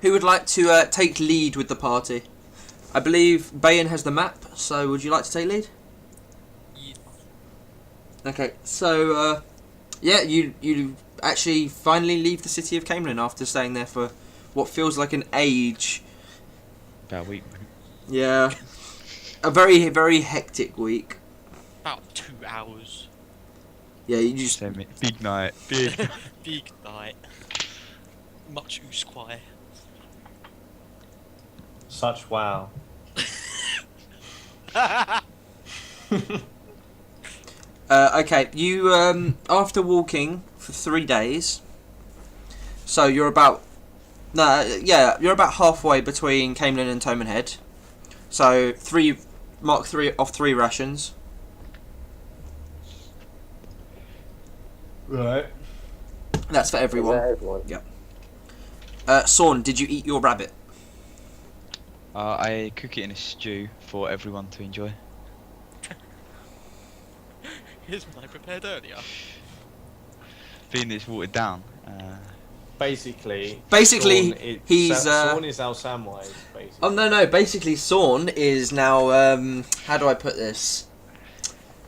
Who would like to take lead with the party? I believe Bayan has the map, so would you like to take lead? Yeah. Okay, so yeah, you actually finally leave the city of Caymlin after staying there for what feels like an age. About a week. Yeah, a very, very hectic week. About 2 hours. Yeah, you just Big night. Big. Big night. Much Usquire. Such wow. Okay, you after walking for 3 days, so you're about you're about halfway between Caymlin and Toman Head. So mark 3 off 3 rations. Right. That's for everyone. Everyone. Yeah. Sawn, did you eat your rabbit? I cook it in a stew for everyone to enjoy. Here's what I prepared earlier. Being it's watered down. Basically, he's Sawn is our Samwise. Basically. Oh no! Basically, Sawn is now how do I put this?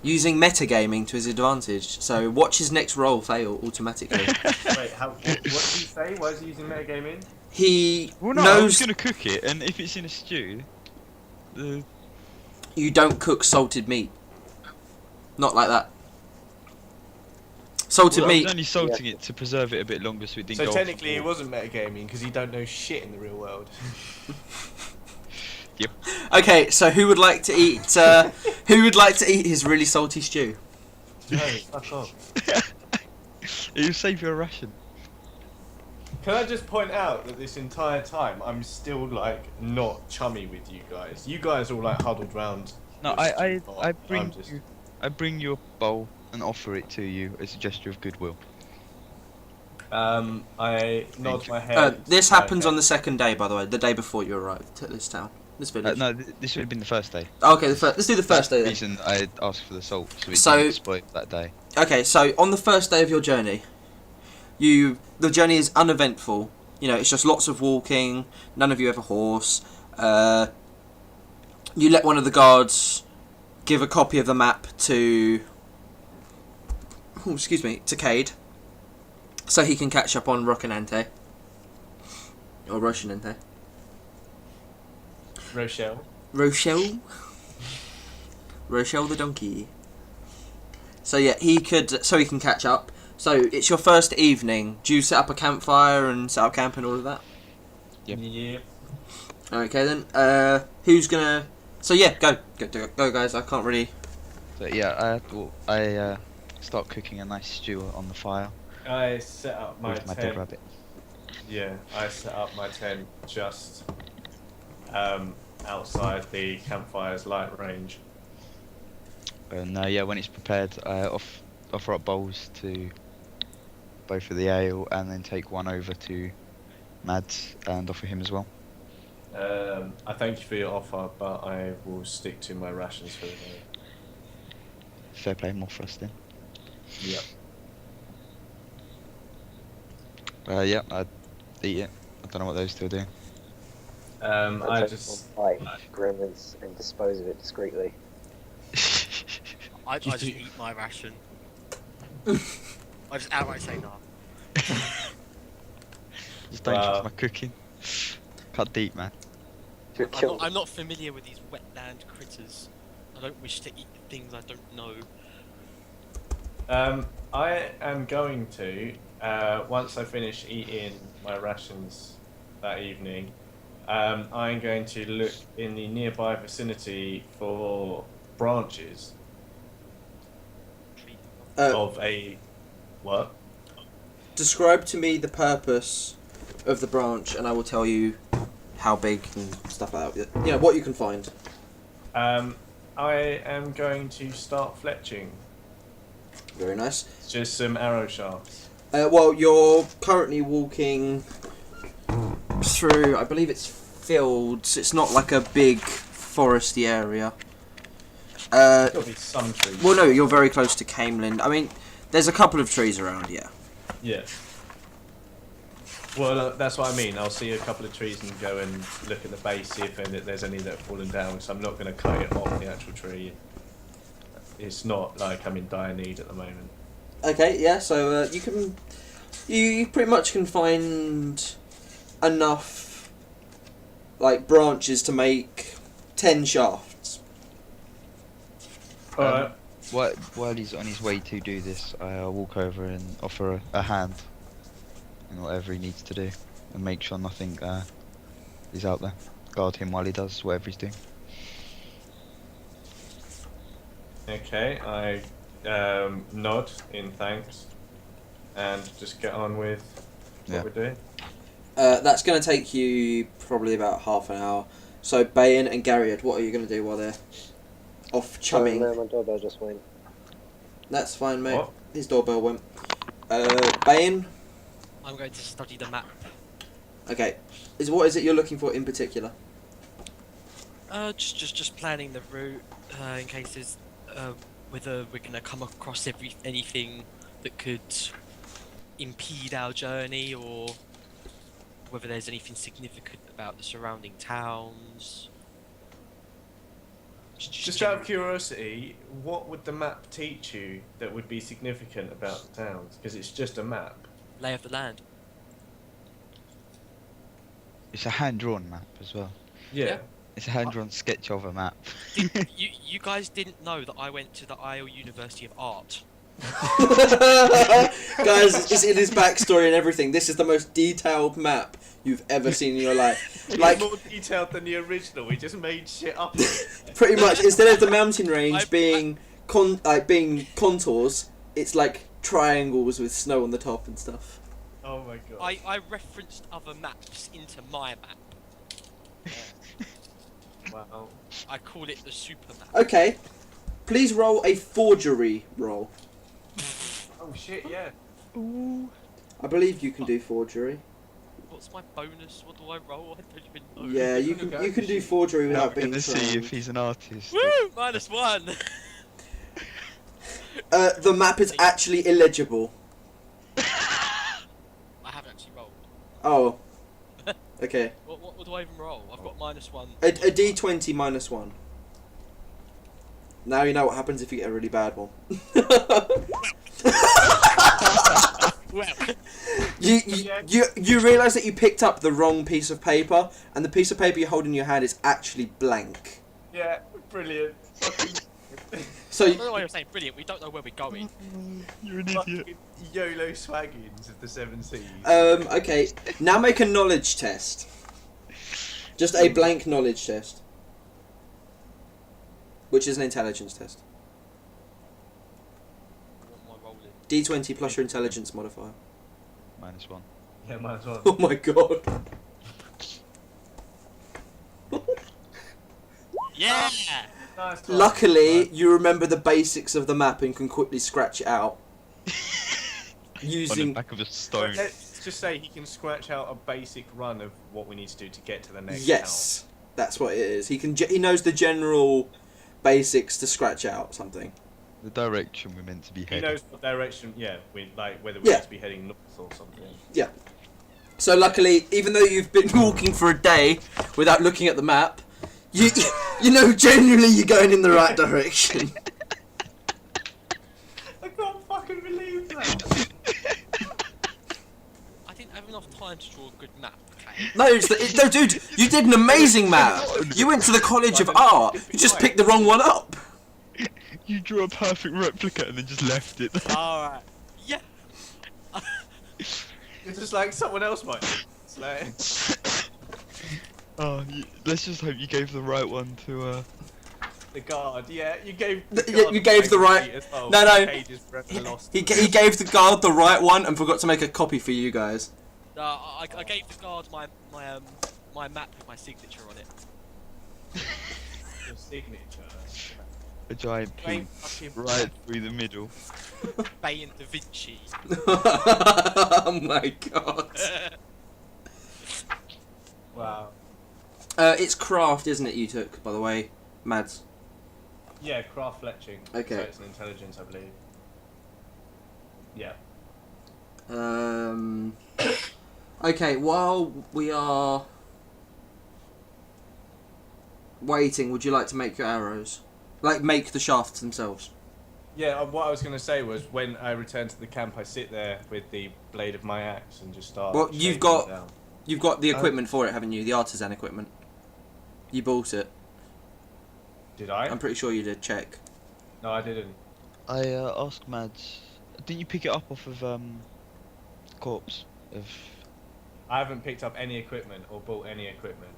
Using metagaming to his advantage. So watch his next roll fail automatically. Wait, what did he say? Why is he using metagaming? He Well, no, I was knows gonna cook it, and if it's in a stew, you don't cook salted meat. Not like that. Salted I meat. was only salting it to preserve it a bit longer so it didn't go So off technically, the it wall. wasn't metagaming because you don't know shit in the real world. Okay, so who would like to eat? Who would like to eat his really salty stew? No, fuck off. It'll save you a ration. Can I just point out that this entire time I'm still like not chummy with you guys. You guys all like huddled round. No, this I pot. bring I'm just- I bring you a bowl and offer it to you as a gesture of goodwill. I nod my head. This happens on the second day, by the way, the day before you arrived at this town, this village. No, this would have been the first day. Okay, let's do the first day then. That's the reason I asked for the salt, so it So- didn't spoil that day. Okay, so on the first day of your journey, the journey is uneventful. You know, it's just lots of walking. None of you have a horse. You let one of the guards give a copy of the map to to Cade, so he can catch up on Rocinante or Rocinante. Rochelle. Rochelle the donkey. So yeah, he can catch up. So it's your first evening. Do you set up a campfire and set up camp and all of that? Yep. Yep. Okay then. Who's gonna? So yeah, go guys. I can't really. So yeah, I start cooking a nice stew on the fire I set up my with my dead tent. rabbit. Yeah, I set up my tent just outside the campfire's light range. And yeah, when it's prepared, I offer up bowls to both of the ale, and then take one over to Mads and offer him as well. I thank you for your offer, but I will stick to my rations for the day. Fair play, more for us then. Yep. Yeah, I'd eat it. I don't know what those two are doing. I just Fight gremlins and dispose of it discreetly. I just eat my ration. I just outright say no. Just don't touch my cooking. Cut deep, man. I'm not familiar with these wetland critters. I don't wish to eat things I don't know. I am going to once I finish eating my rations that evening. I'm going to look in the nearby vicinity for branches of a what? Describe to me the purpose of the branch, and I will tell you how big and stuff like that. You know what you can find. I am going to start fletching. Very nice. Just some arrow shafts. Well, you're currently walking through, I believe it's fields. It's not like a big foresty area. There'll be some trees. Well, no, you're very close to Caymlin. I mean, there's a couple of trees around, yeah. Yeah. Well, that's what I mean. I'll see a couple of trees and go and look at the base, see if there's any that have fallen down. Because I'm not going to cut it off the actual tree. It's not like I'm in dire need at the moment. Okay, yeah. So you pretty much can find enough like branches to make 10 shafts. All right. While he's on his way to do this, I'll walk over and offer a hand in whatever he needs to do, and make sure nothing is out there. Guard him while he does whatever he's doing. Okay, I nod in thanks, and just get on with what we're doing. That's going to take you probably about half an hour. So Bayan and Garriod, what are you going to do while they're off chumming? No, my doorbell just went. That's fine, mate. What? His doorbell went. Bayan? I'm going to study the map. Okay. What is it you're looking for in particular? Just planning the route in case there's whether we're gonna come across anything that could impede our journey, or whether there's anything significant about the surrounding towns. Just out of curiosity, what would the map teach you that would be significant about the towns? Because it's just a map. Lay of the land. It's a hand-drawn map as well. Yeah. It's a hand-drawn sketch of a map. You guys didn't know that I went to the Isle University of Art. Guys, it's in his backstory and everything. This is the most detailed map you've ever seen in your life. It's Like, more detailed than the original. We just made shit up. pretty much, instead of the mountain range being contours, it's like triangles with snow on the top and stuff. Oh my god. I referenced other maps into my map. Wow. I call it the super map. Okay, please roll a forgery roll. Oh shit, yeah. I believe you can do forgery. What's my bonus? What do I roll? I don't even know. Yeah, you can do forgery Now without we're being gonna see if trained. he's an artist. Woo! -1. The map is actually illegible. I haven't actually rolled. Oh. Okay. What do I even roll? I've got -1. A D20 -1. Now you know what happens if you get a really bad one. Well, You realise that you picked up the wrong piece of paper, and the piece of paper you hold in your hand is actually blank. Yeah, brilliant. So I don't know why you're saying brilliant. We don't know where we're going. You're an Fucking YOLO swaggins of the 7 Seas. okay. Now make a knowledge test. Just a blank knowledge test, which is an intelligence test. What am I rolling? D20 plus your intelligence modifier. -1. Yeah, might as well. Oh my god. Yeah. Nice. Luckily, you remember the basics of the map and can quickly scratch it out. On the Using back of a stone. Let's just say he can scratch out a basic run of what we need to do to get to the next yes, that's what it is. He knows the general basics to scratch out something. The direction we're meant to be town. He heading. knows what direction, like whether we Yeah. need to be heading north or something. Yeah. So luckily, even though you've been walking for a day without looking at the map, you know generally you're going in the right direction. I can't fucking believe that. I didn't have enough time to draw a good map. Okay. No, dude, you did an amazing map. You went to the College of Art. You just picked the wrong one up. You drew a perfect replica and then just left it. All right. Yeah. It's just like someone else might. It's like, Let's just hope you gave the right one to. the guard, yeah, you gave. You gave the right. as well. No. Pages forever lost. He gave the guard the right one and forgot to make a copy for you guys. I gave the guard my map with my signature on it. Your signature. A giant Ain't P fucking right through the middle. Bay and Da Vinci. Oh my god. Wow. It's craft, isn't it? You took, by the way, Mads. Yeah, craft fletching. Okay. So it's an intelligence, I believe. Yeah. Okay, while we are waiting, would you like to make your arrows? Like, make the shafts themselves? Yeah, what I was going to say was when I return to the camp, I sit there with the blade of my axe and just start. Well, shaving them down. you've got the equipment for it, haven't you? The artisan equipment. You bought it. Did I? I'm pretty sure you did. Check. No, I didn't. I asked Mads, didn't you pick it up off of corpse of? I haven't picked up any equipment or bought any equipment.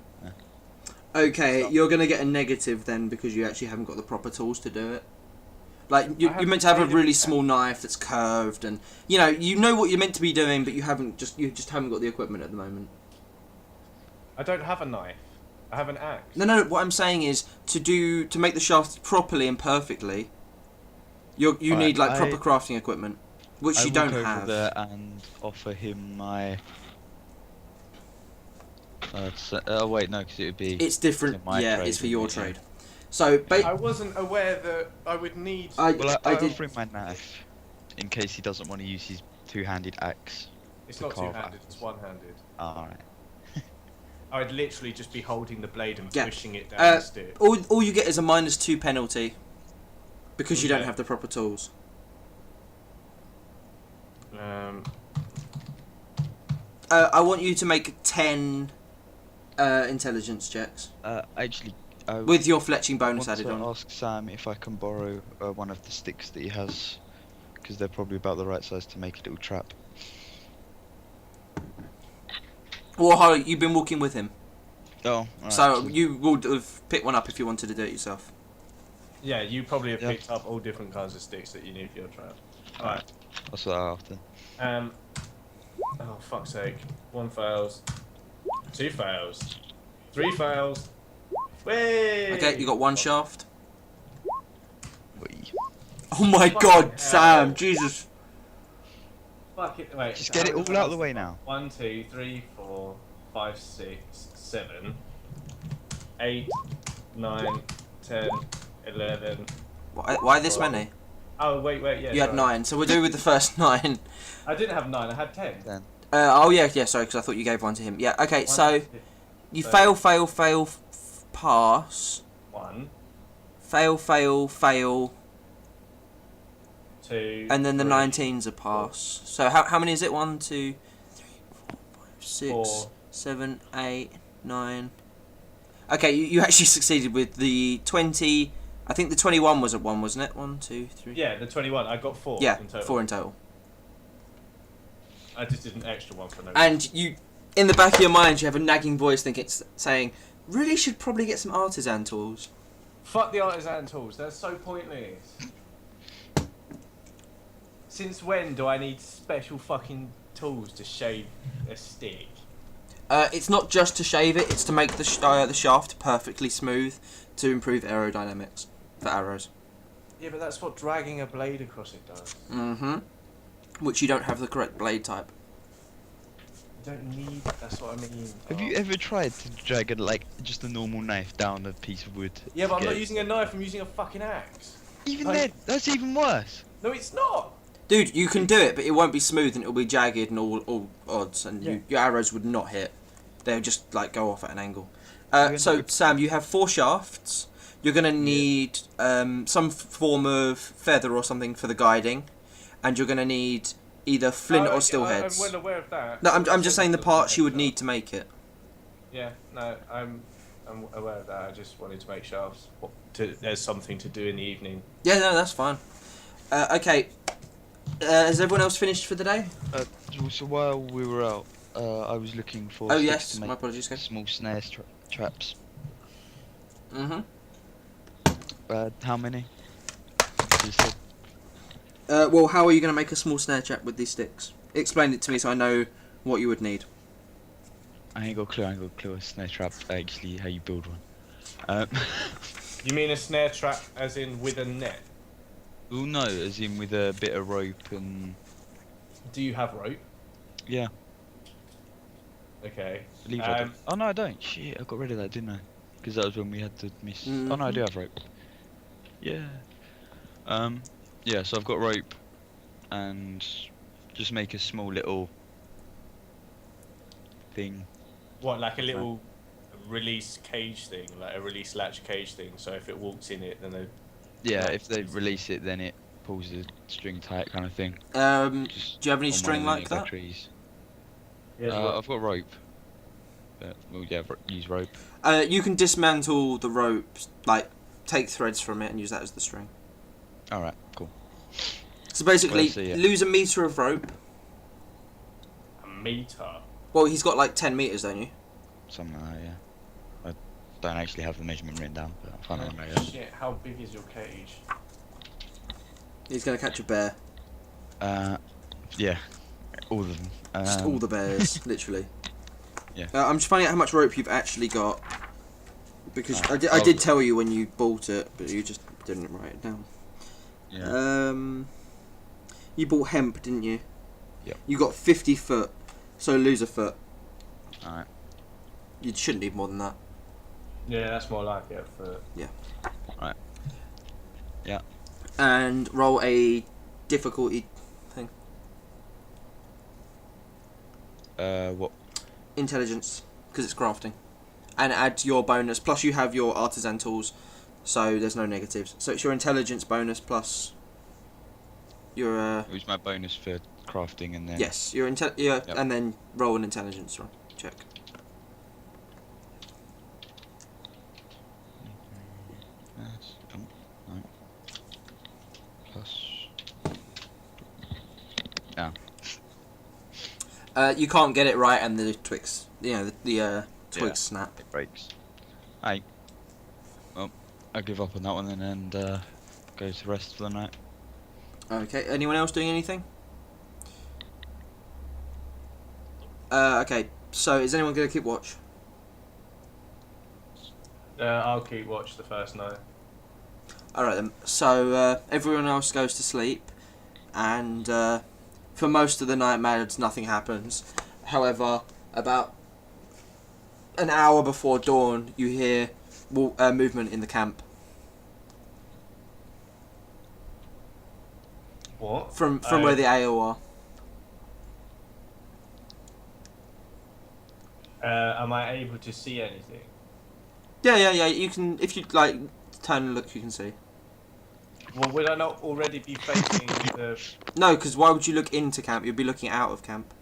Okay, Stop. you're gonna get a negative then because you actually haven't got the proper tools to do it. Like I you're have meant to have a made it- really small knife that's curved, and you know what you're meant to be doing, but you just haven't got the equipment at the moment. I don't have a knife. I have an axe. No. What I'm saying is to make the shafts properly and perfectly. You need like proper crafting equipment, which I you walk don't over have. there and offer him my. Oh wait, no, because it would be. It's different. my Yeah, trade, it's for your isn't it? trade. So I wasn't aware that I would need. Well, I did. offer him my knife, in case he doesn't want to use his two-handed axe. It's to not carve two-handed. apples. It's one-handed. Alright. I'd literally just be holding the blade and Yeah. pushing it down Uh, the stick. all you get is a -2 penalty because you don't Okay. have the proper tools. I want you to make 10 intelligence checks Actually, I with your fletching bonus want added to on. ask Sam if I can borrow one of the sticks that he has, because they're probably about the right size to make a little trap. Well, Harley, you've been walking with him, Oh, alright, so you would have picked one up if you wanted to do it yourself. Yeah, you probably have Yeah. picked up all different kinds of sticks that you need for your trap. Alright. That's what I often. Oh, fuck's sake. 1 fails. 2 fails. 3 fails. Way! Okay, you got 1 shaft. Whee. Oh my Fucking God, hell. Sam, Jesus! Fuck it, wait. Just get it all out of the way now. 1, 2, 3, 4, 5, 6, 7, 8, 9, 10, 11. Why this many? Oh, wait, yeah. You had sorry. 9, so we'll do with the first 9. I didn't have 9, I had 10. Then Oh yeah, sorry, because I thought you gave 1 to him. Yeah, okay, 1, so you so- fail, pass, 1, fail, 2, and then the 3, 19's a pass. So how many is it? 1, 2, 3, 4, 5, 6, 4. 7, 8, 9. Okay, you actually succeeded with the 20. I think the 21 was at 1, wasn't it? 1, 2, 3. Yeah, the 21. I got 4 Yeah, in total. 4 in total. I just did an extra one for no reason. And you, in the back of your mind, you have a nagging voice saying, "Really should probably get some artisan tools." Fuck the artisan tools, they're so pointless. Since when do I need special fucking tools to shave a stick? It's not just to shave it; it's to make the shaft perfectly smooth to improve aerodynamics for arrows. Yeah, but that's what dragging a blade across it does. Mm-hmm. Which you don't have the correct blade type. You don't need. That's what I mean. have you ever tried to drag just a normal knife down a piece of wood? Yeah, but I'm to not get- using a knife. I'm using a fucking axe. Even Like- then, that's even worse. No, it's not. Dude, you can do it, but it won't be smooth and it'll be jagged and all odds, and Yeah. your arrows would not hit. They'll just like go off at an angle. You So end up- Sam, you have 4 shafts. You're gonna need some form of feather or something for the guiding, and you're gonna need either flint or steel heads. I'm well aware of that. No, I'm just saying the parts you would need to make it. Yeah, no, I'm aware of that. I just wanted to make shafts. There's something to do in the evening. Yeah, no, that's fine. Okay, has everyone else finished for the day? So while we were out, I was looking for Oh sticks yes, to my make apologies. Go. small snares traps. Mm-hmm. How many? You said- Well, how are you going to make a small snare trap with these sticks? Explain it to me so I know what you would need. I ain't got a clue. A snare trap. Actually, how you build one. You mean a snare trap, as in with a net? Well, no, as in with a bit of rope and Do you have rope? yeah. Okay. I believe I do. Oh no, I don't. Shit, I got rid of that, didn't I? Because that was when we had to miss. Oh no, I do have rope. Yeah. Yeah. So I've got rope, and just make a small little thing. What, like a little release cage thing, like a release latch cage thing. So if it walks in it, then they. Yeah, Right. if they release it, then it pulls the string tight, kind of thing. Do Just you have any on one string of the like nearby that? trees. Yes, well, I've got rope. But we'll use rope. You can dismantle the rope, like take threads from it and use that as the string. All right, cool. So basically, Well, so, yeah. lose a meter of rope. a meter. Well, he's got like 10 meters, don't you? Something like that, yeah. I don't actually have the measurement written down, but I'll find it Oh, later. shit, how big is your cage? He's gonna catch a bear. Yeah, all of them. Just all the bears, literally. Yeah. I'm just finding out how much rope you've actually got. Because Ah. I did tell you when you bought it, but you just didn't write it down. Yeah. You bought hemp, didn't you? Yep. You got 50 foot, so lose a foot. Alright. You shouldn't need more than that. Yeah, that's more like it for. Right. Yeah. And roll a difficulty thing. What? Intelligence, because it's crafting. And add your bonus, plus you have your artisan tools, so there's no negatives. So it's your intelligence bonus plus your It was my bonus for crafting, and then. yes, your Yep. and then roll an intelligence check. Yes. No. Plus. You can't get it right, and the twigs, the twigs snap. It breaks. Well, I give up on that one then, and go to rest for the night. Okay. Anyone else doing anything? Okay. So is anyone gonna keep watch? I'll keep watch the first night. All right then. So everyone else goes to sleep, and for most of the night, nothing happens. However, about an hour before dawn, you hear movement in the camp What? from where the AO are. Am I able to see anything? Yeah. You can, if you like, turn and look. You can see. Well, would I not already be facing the? No, because why would you look into camp? You'd be looking out of camp.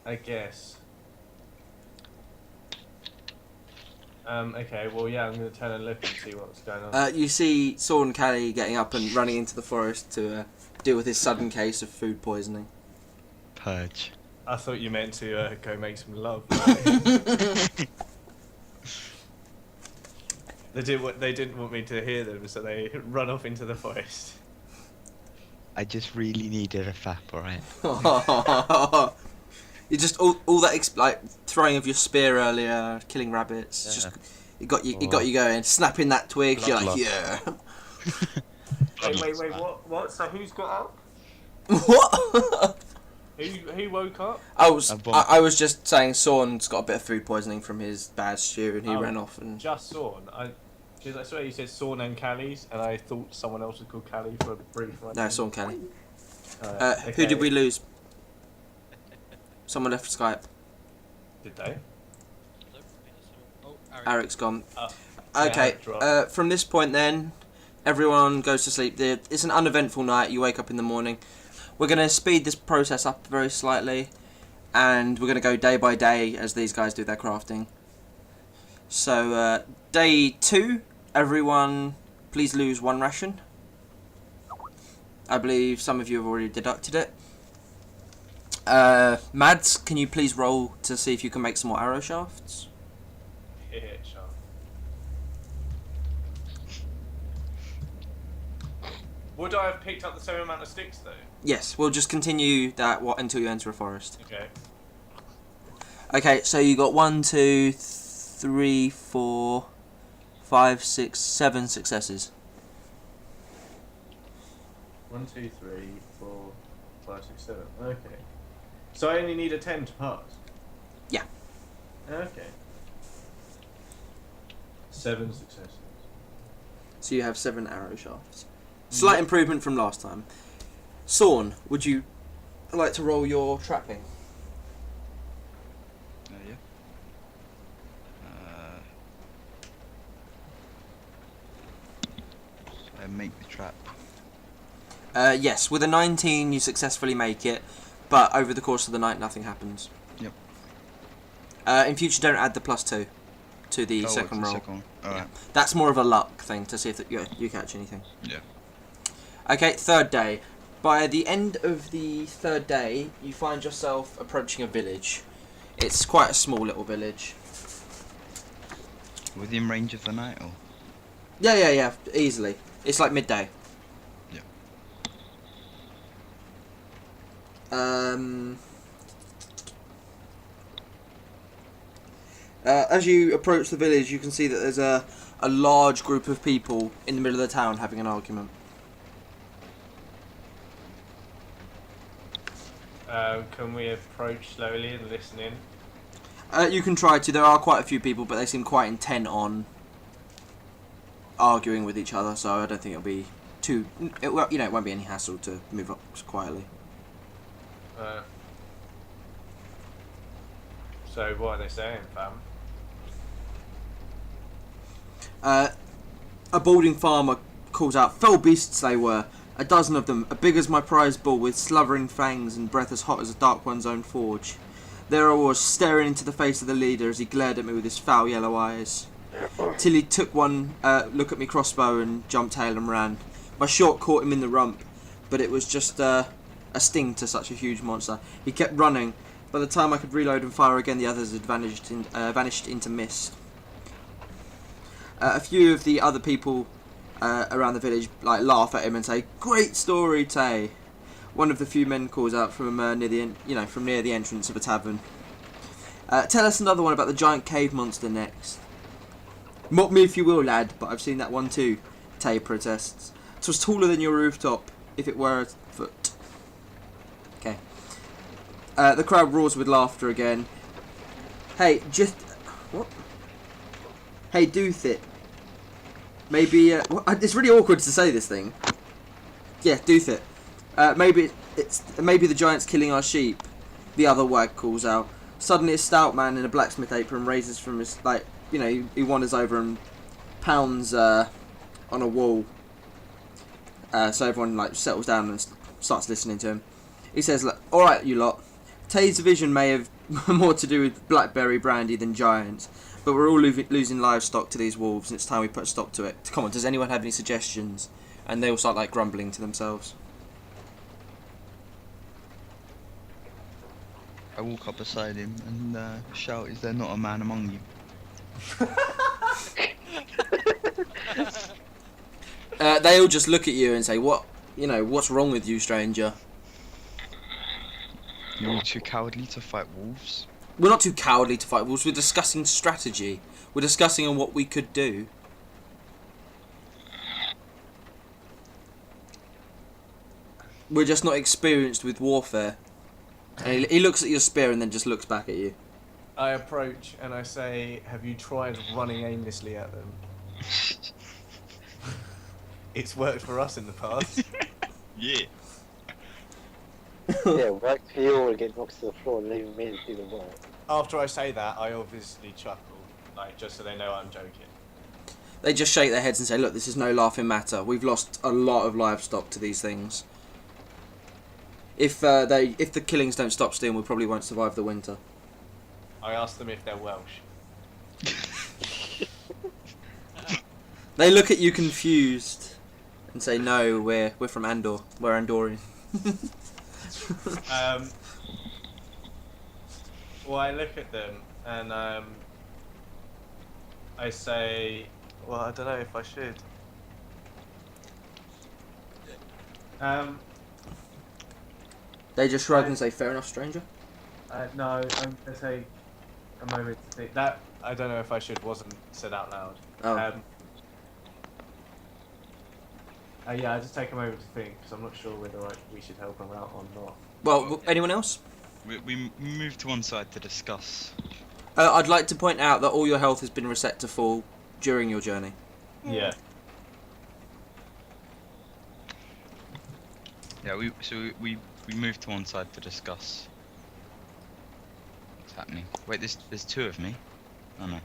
I guess. Okay. Well, yeah. I'm gonna turn and look and see what's going on. You see Saul and Callie getting up and running into the forest to deal with his sudden case of food poisoning. Purge. I thought you meant to go make some love. They didn't want me to hear them, so they run off into the forest. I just really needed a fap, alright? You just all that like throwing of your spear earlier, killing rabbits. Yeah. Just it got you going. Snapping that twig, you're like, Blood. yeah. Wait, what? So who's got up? What? Who woke up? I was just saying Sawn's got a bit of food poisoning from his bad stew, and he Oh, ran off and. Just Sawn. I swear you said Sawn and Callie's, and I thought someone else was called Callie for a brief moment. No, Sawn Kelly. Okay. Who did we lose? Someone left Skype. Did they? Oh, Eric's gone. Yeah, Okay. Eric dropped. From this point, then, everyone goes to sleep. It's an uneventful night. You wake up in the morning. We're gonna speed this process up very slightly, and we're gonna go day by day as these guys do their crafting. So, day 2, everyone, please lose 1 ration. I believe some of you have already deducted it. Mads, can you please roll to see if you can make some more arrow shafts? Yeah, sure. Would I have picked up the same amount of sticks though? Yes, we'll just continue that until you enter a forest. Okay. Okay, so you got 1, 2, 3, 4, 5, 6, 7 successes. 1, 2, 3, 4, 5, 6, 7. Okay. So I only need a 10 to pass? Yeah. Okay. 7 successes. So you have 7 arrow shafts. Slight improvement from last time. Sawn, would you like to roll your trapping? make the trap? Yes, with a 19 you successfully make it, but over the course of the night nothing happens. Yep. In future, don't add the +2 to the second roll. Alright. That's more of a luck thing to see if you catch anything. Yeah. Okay, third day. By the end of the third day, you find yourself approaching a village. It's quite a small little village. Within range of the night, or? Yeah, easily. It's like midday. Yeah. As you approach the village, you can see that there's a large group of people in the middle of the town having an argument. Can we approach slowly and listen in? You can try to. There are quite a few people, but they seem quite intent on arguing with each other, so I don't think it'll be too... it won't be any hassle to move up quietly. So what are they saying, fam? A balding farmer calls out, "Fell beasts they were, a dozen of them, as big as my prize bull, with slavering fangs and breath as hot as a dark one's own forge. There I was, staring into the face of the leader as he glared at me with his foul yellow eyes. Till he took one look at me crossbow and jumped tail and ran. My shot caught him in the rump, but it was just a sting to such a huge monster. He kept running. By the time I could reload and fire again, the others had vanished into mist." A few of the other people around the village laugh at him and say, "Great story, Tay." One of the few men calls out from near the entrance of a tavern, "Tell us another one about the giant cave monster next." "Mock me if you will, lad, but I've seen that one too," Tay protests. "'Twas taller than your rooftop, if it were a foot." Okay. The crowd roars with laughter again. Hey, what? Hey, Doothit. Maybe, it's really awkward to say this thing. Yeah, Doothit. Maybe the giant's killing our sheep. The other wag calls out. Suddenly a stout man in a blacksmith apron raises from his, he wanders over and pounds on a wall. So everyone settles down and starts listening to him. He says, "Alright, you lot. Tay's vision may have more to do with blackberry brandy than giants, but we're all losing livestock to these wolves, and it's time we put a stop to it. Come on, does anyone have any suggestions?" And they all start grumbling to themselves. I walk up beside him and shout, "Is there not a man among you?" They all just look at you and say, "What's wrong with you, stranger?" You're all too cowardly to fight wolves. We're not too cowardly to fight wolves. We're discussing strategy. We're discussing on what we could do. We're just not experienced with warfare. And he looks at your spear and then just looks back at you. I approach and I say, "Have you tried running aimlessly at them?" It's worked for us in the past. Yeah. Yeah, work for you or get knocked to the floor and leave me to do the work. After I say that, I obviously chuckle, just so they know I'm joking. They just shake their heads and say, "Look, this is no laughing matter. We've lost a lot of livestock to these things. If the killings don't stop soon, we probably won't survive the winter." I ask them if they're Welsh. They look at you confused and say, "No, we're from Andor. We're Andorian." Well, I look at them and I say, well, I don't know if I should. They just shrug and say, "Fair enough, stranger." No, I'm going to take a moment to think. That, I don't know if I should, wasn't said out loud. Oh. Yeah, I just take a moment to think, because I'm not sure whether we should help them out or not. Well, anyone else? We move to one side to discuss. I'd like to point out that all your health has been reset to full during your journey. Yeah. Yeah, we move to one side to discuss what's happening. Wait, there's two of me. Oh no.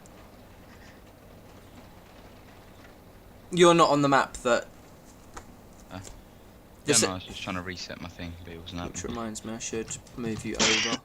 You're not on the map that Yeah, Just no, I was just trying to reset my thing, but it wasn't which happening. reminds me, I should move you over.